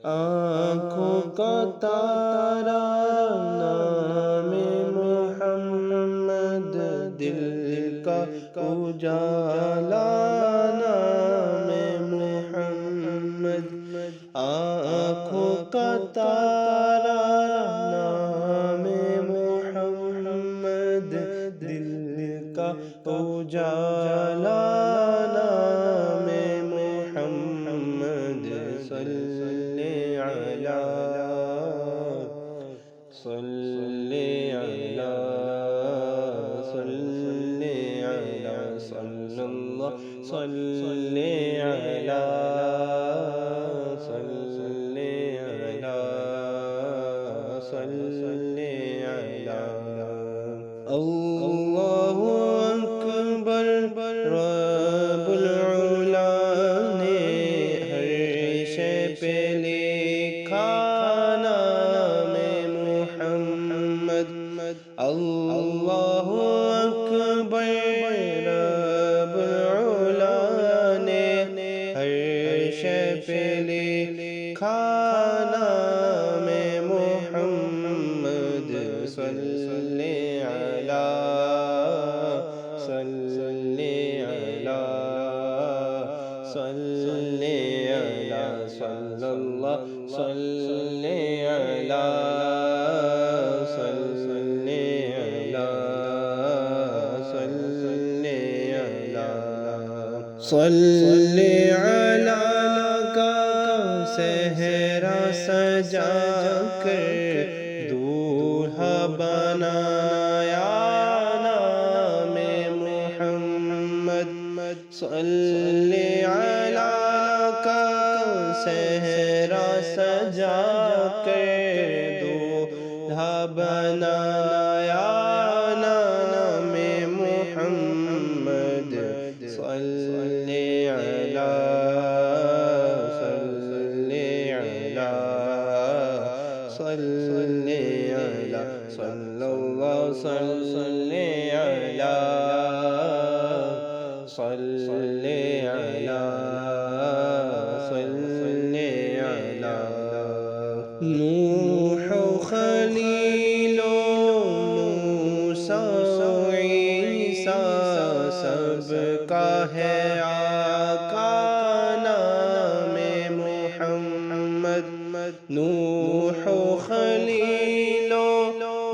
آنکھوں کا تارا نام محمد، دل کا اجالا نام محمد، آنکھوں کا تارا نام محمد، دل کا اجالا نام محمد، صلی علی صلی علی صلی علی صلی اللہ صلی علی صلی علی صلی علی اللہ اکبر رب العلا نے ہر شے پہ لکھا نام محمد، اللہ اکبر رب العلا نے ہر شے پہ لکھا نام محمد، صلی علی صلی علی صلی علی صلی اللہ صلی علی صلی علی صلی علی صلی علی کا صحرا سجا کر دولہا بنایا نام محمد، صلی علی کا صحرا سجا کر دولہا بنایا نام محمد، صلی علی صلی علی صلی علی صلی اللہ صلی علی صلی علی صلی علی نوح و خلیل و موسیٰ و عیسیٰ سب کا ہے آقا نام محمد، نوح و خلیل و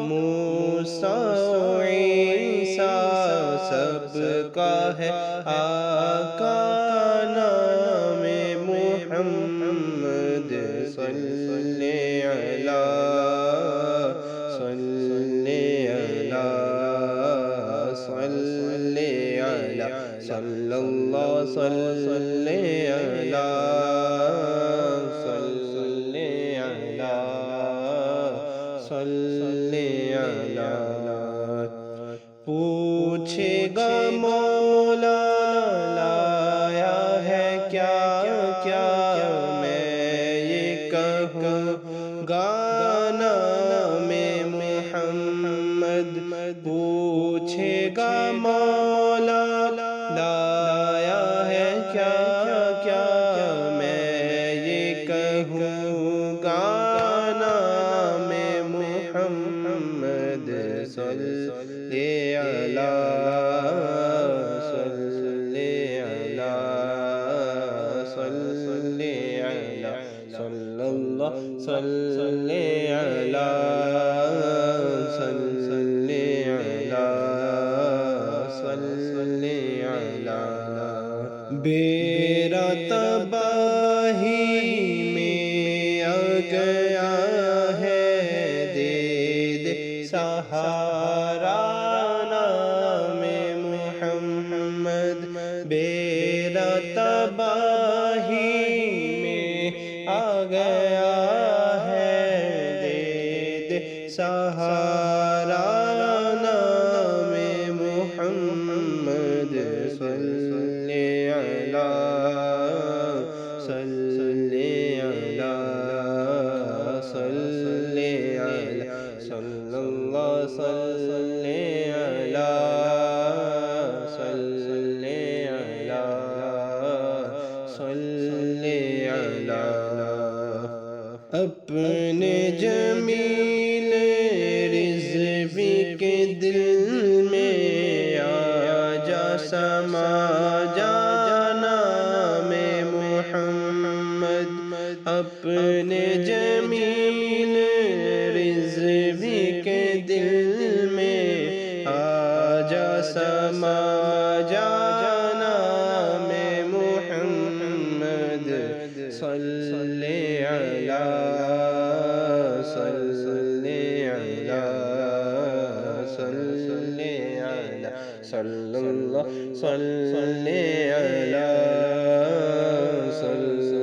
موسیٰ و عیسیٰ سب کا ہے آقا نام محمد، صلی علی صلی علی صلی علی صلی اللہ صلی علی صلی علی صلی علی پوچھے گا مولا لایا ہے کیا کیا میں یہ کہوں گا نام محمد، پوچھے گا مولا لایا ہے کیا کیا میں یہ کہوں گا نام محمد، صلی علی صلی علی صلی علی صلی اللہ صلی علی صلی علی صلی علی بیڑا تباہی میں آ گیا ہے، دے دے سہارا نام محمد، بیڑا تباہی میں آ گیا ہے، دے دے سہارا نام محمد، صلی علی صلی علی صلی علی صلی اللہ صلی علی صلی علی صلی علی اپنے جمیل رضوی کے دل میں آجا سما جانا میں محمد، اپنے جمیل رضوی کے دل میں آجا سما جانا میں محمد، صلی علی صلی علی صلی علی صلی اللہ صلی علی صلی